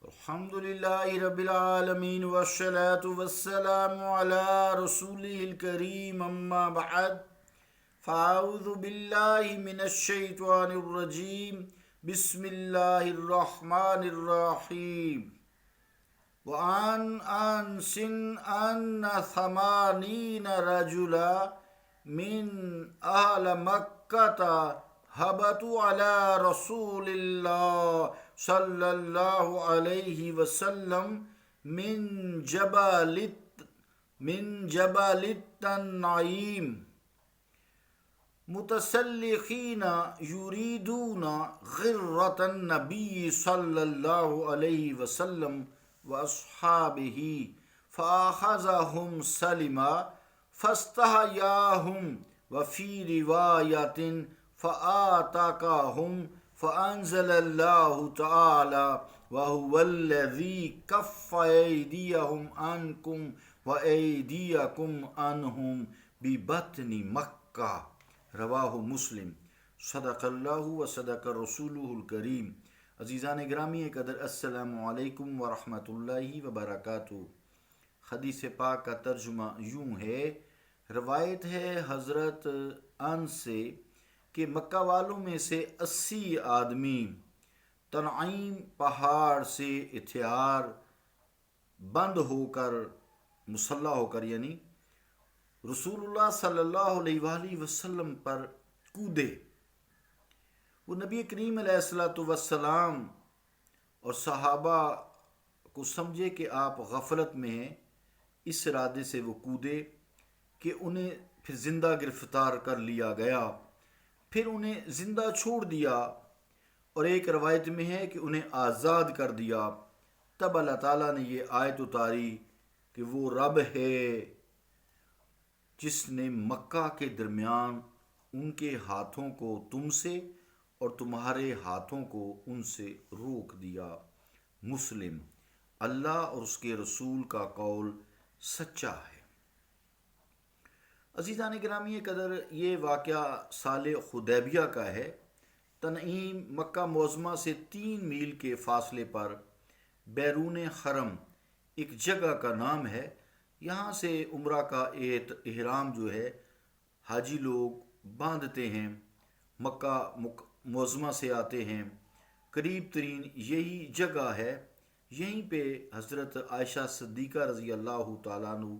الحمد لله رب العالمين والصلاة والسلام على رسوله الكريم أما بعد فأعوذ بالله من الشيطان الرجيم بسم الله الرحمن الرحيم وعن أنس أن 80 رجلا من أهل مكة هبطوا على رسول الله صلى الله عليه وسلم من جبل التنعيم متسلخين يريدون غرة النبي صلى الله عليه وسلم وأصحابه فأخذهم سلما فاستحياهم وفي رواية فآتاكهم فأنزل الله تعالى وهو الذي كف أيديهم عنكم وأيديكم عنهم ببطن مكة رواہ مسلم صدق اللہ و صدق رسولہ الکریم۔ عزیزان گرامی قدر السلام علیکم ورحمۃ اللہ وبرکاتہ۔ حدیث پاک کا ترجمہ یوں ہے، روایت ہے حضرت انس سے کہ مکہ والوں میں سے 80 آدمی تنعیم پہاڑ سے ہتھیار بند ہو کر مسلح ہو کر یعنی رسول اللہ صلی اللہ علیہ وآلہ وسلم پر کودے۔ وہ نبی کریم علیہ السلام اور صحابہ کو سمجھے کہ آپ غفلت میں ہیں، اس ارادے سے وہ کودے کہ انہیں پھر زندہ گرفتار کر لیا گیا، پھر انہیں زندہ چھوڑ دیا، اور ایک روایت میں ہے کہ انہیں آزاد کر دیا۔ تب اللہ تعالیٰ نے یہ آیت اتاری کہ وہ رب ہے جس نے مکہ کے درمیان ان کے ہاتھوں کو تم سے اور تمہارے ہاتھوں کو ان سے روک دیا۔ مسلم۔ اللہ اور اس کے رسول کا قول سچا ہے۔ عزیزان گرامی قدر، یہ واقعہ سال حدیبیہ کا ہے۔ تنعیم مکہ معظمہ سے 3 میل کے فاصلے پر بیرون حرم ایک جگہ کا نام ہے۔ یہاں سے عمرہ کا احرام جو ہے حاجی لوگ باندھتے ہیں، مکہ معظمہ سے آتے ہیں۔ قریب ترین یہی جگہ ہے، یہیں پہ حضرت عائشہ صدیقہ رضی اللہ تعالیٰ عنہ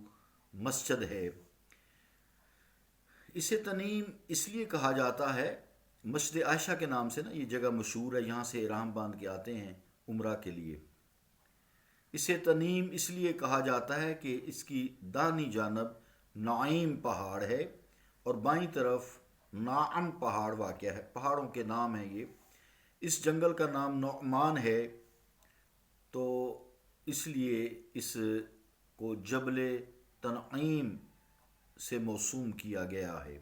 مسجد ہے۔ اسے تنعیم اس لیے کہا جاتا ہے، مسجد عائشہ کے نام سے نا یہ جگہ مشہور ہے، یہاں سے احرام باندھ کے آتے ہیں عمرہ کے لیے۔ اسے تنعیم اس لیے کہا جاتا ہے کہ اس کی داہنی جانب نعیم پہاڑ ہے اور بائیں طرف نعم پہاڑ واقع ہے۔ پہاڑوں کے نام ہیں یہ۔ اس جنگل کا نام نعمان ہے، تو اس لیے اس کو جبل تنعیم سے موسوم کیا گیا ہے۔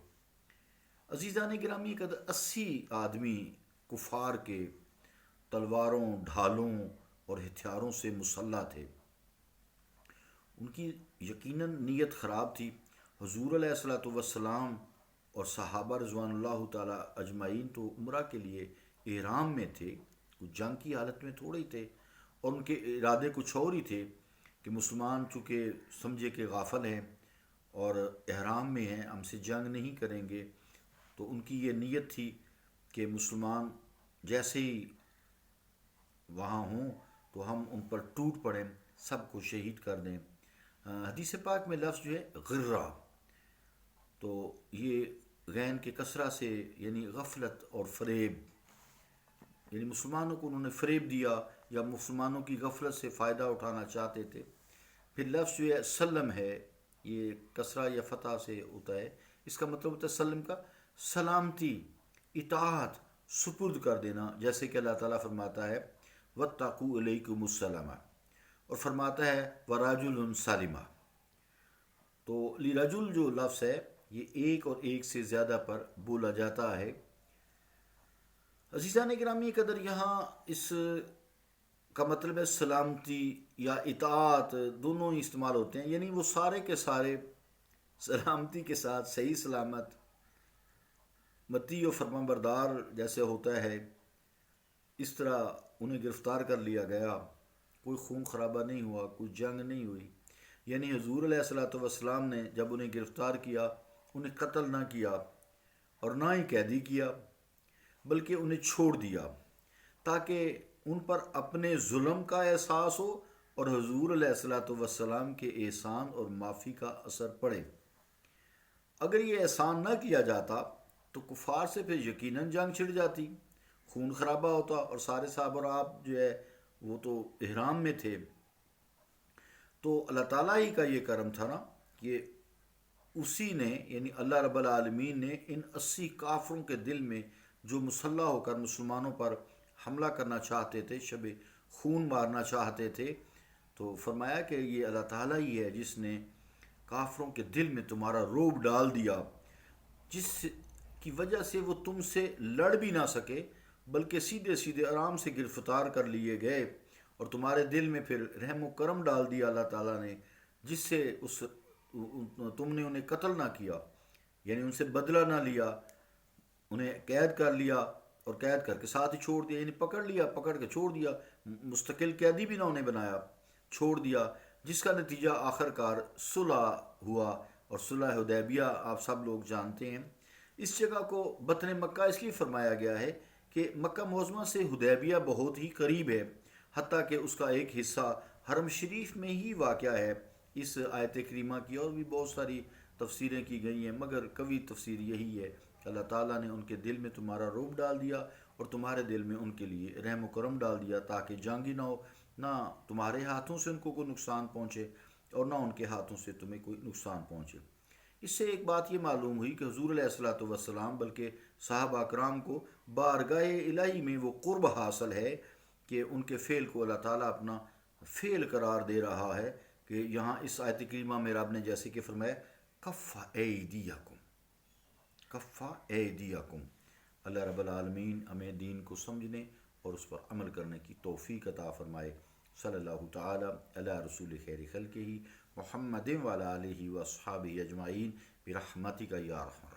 عزیزان گرامی قدر 80 آدمی کفار کے تلواروں، ڈھالوں اور ہتھیاروں سے مسلح تھے۔ ان کی یقیناً نیت خراب تھی۔ حضور علیہ السلام اور صحابہ رضوان اللہ تعالی اجمعین تو عمرہ کے لیے احرام میں تھے، کچھ جنگ کی حالت میں تھوڑے ہی تھے، اور ان کے ارادے کچھ اور ہی تھے کہ مسلمان چونکہ سمجھے کہ غافل ہیں اور احرام میں ہیں، ہم سے جنگ نہیں کریں گے، تو ان کی یہ نیت تھی کہ مسلمان جیسے ہی وہاں ہوں تو ہم ان پر ٹوٹ پڑیں، سب کو شہید کر دیں۔ حدیث پاک میں لفظ جو ہے غرہ، تو یہ غین کے کسرہ سے یعنی غفلت اور فریب، یعنی مسلمانوں کو انہوں نے فریب دیا یا مسلمانوں کی غفلت سے فائدہ اٹھانا چاہتے تھے۔ پھر لفظ جو ہے سلم ہے، یہ کسرہ یا فتح سے ہوتا ہے، اس کا مطلب ہوتا ہے سلم کا سلامتی، اطاعت، سپرد کر دینا، جیسے کہ اللہ تعالیٰ فرماتا ہے وَاتَّقُوا إِلَيْكُمُ السَّلَامَ، اور فرماتا ہے وَرَجُلٌ سَلِمَ۔ تو لِرَجُل جو لفظ ہے یہ ایک اور ایک سے زیادہ پر بولا جاتا ہے۔ عزیزان گرامی قدر، یہاں اس کا مطلب ہے سلامتی یا اطاعت، دونوں ہی استعمال ہوتے ہیں، یعنی وہ سارے کے سارے سلامتی کے ساتھ صحیح سلامت متی و فرمان بردار جیسے ہوتا ہے، اس طرح انہیں گرفتار کر لیا گیا کوئی خون خرابہ نہیں ہوا، کوئی جنگ نہیں ہوئی. یعنی حضور علیہ الصلوۃ والسلام نے جب انہیں گرفتار کیا انہیں قتل نہ کیا اور نہ ہی قیدی کیا، بلکہ انہیں چھوڑ دیا تاکہ ان پر اپنے ظلم کا احساس ہو اور حضور علیہ الصلوۃ والسلام کے احسان اور معافی کا اثر پڑے. اگر یہ احسان نہ کیا جاتا تو کفار سے پھر یقیناً جنگ چھڑ جاتی، خون خرابہ ہوتا، اور سارے صحابہ اور آپ جو ہے وہ تو احرام میں تھے. تو اللہ تعالیٰ ہی کا یہ کرم تھا نا کہ اسی نے یعنی اللہ رب العالمین نے ان 80 کافروں کے دل میں جو مسلح ہو کر مسلمانوں پر حملہ کرنا چاہتے تھے، شب خون مارنا چاہتے تھے، تو فرمایا کہ یہ اللہ تعالیٰ ہی ہے جس نے کافروں کے دل میں تمہارا روب ڈال دیا، جس کی وجہ سے وہ تم سے لڑ بھی نہ سکے بلکہ سیدھے سیدھے آرام سے گرفتار کر لیے گئے. اور تمہارے دل میں پھر رحم و کرم ڈال دیا اللہ تعالیٰ نے، جس سے تم نے انہیں قتل نہ کیا، یعنی ان سے بدلہ نہ لیا، انہیں قید کر لیا اور قید کر کے ساتھ ہی چھوڑ دیا، یعنی پکڑ لیا، پکڑ کے چھوڑ دیا، مستقل قیدی بھی نہ انہیں بنایا، چھوڑ دیا، جس کا نتیجہ آخر کار صلح ہوا. اور صلح حدیبیہ آپ سب لوگ جانتے ہیں. اس جگہ کو بطن مکہ اس لیے فرمایا گیا ہے کہ مکہ معظمہ سے حدیبیہ بہت ہی قریب ہے، حتیٰ کہ اس کا ایک حصہ حرم شریف میں ہی واقع ہے. اس آیت کریمہ کی اور بھی بہت ساری تفسیریں کی گئی ہیں، مگر قوی تفسیر یہی ہے کہ اللہ تعالیٰ نے ان کے دل میں تمہارا روب ڈال دیا اور تمہارے دل میں ان کے لیے رحم و کرم ڈال دیا تاکہ جنگی نہ ہو، نہ تمہارے ہاتھوں سے ان کو کوئی نقصان پہنچے اور نہ ان کے ہاتھوں سے تمہیں کوئی نقصان پہنچے. اس سے ایک بات یہ معلوم ہوئی کہ حضور علیہ الصلوۃ والسلام بلکہ صحابہ اکرام کو بارگاہ الہی میں وہ قرب حاصل ہے کہ ان کے فعل کو اللہ تعالیٰ اپنا فعل قرار دے رہا ہے. کہ یہاں اس آیت کریمہ میں رب نے جیسے کہ فرمایا کفا ایدیکم، کفا ایدیکم. اللہ رب العالمین ہمیں دین کو سمجھنے اور اس پر عمل کرنے کی توفیق عطا فرمائے. صلی اللہ تعالی علی رسول خیر خلقہ محمد وعلی آلہ واصحابہ اجمعین برحمتک یا ارحم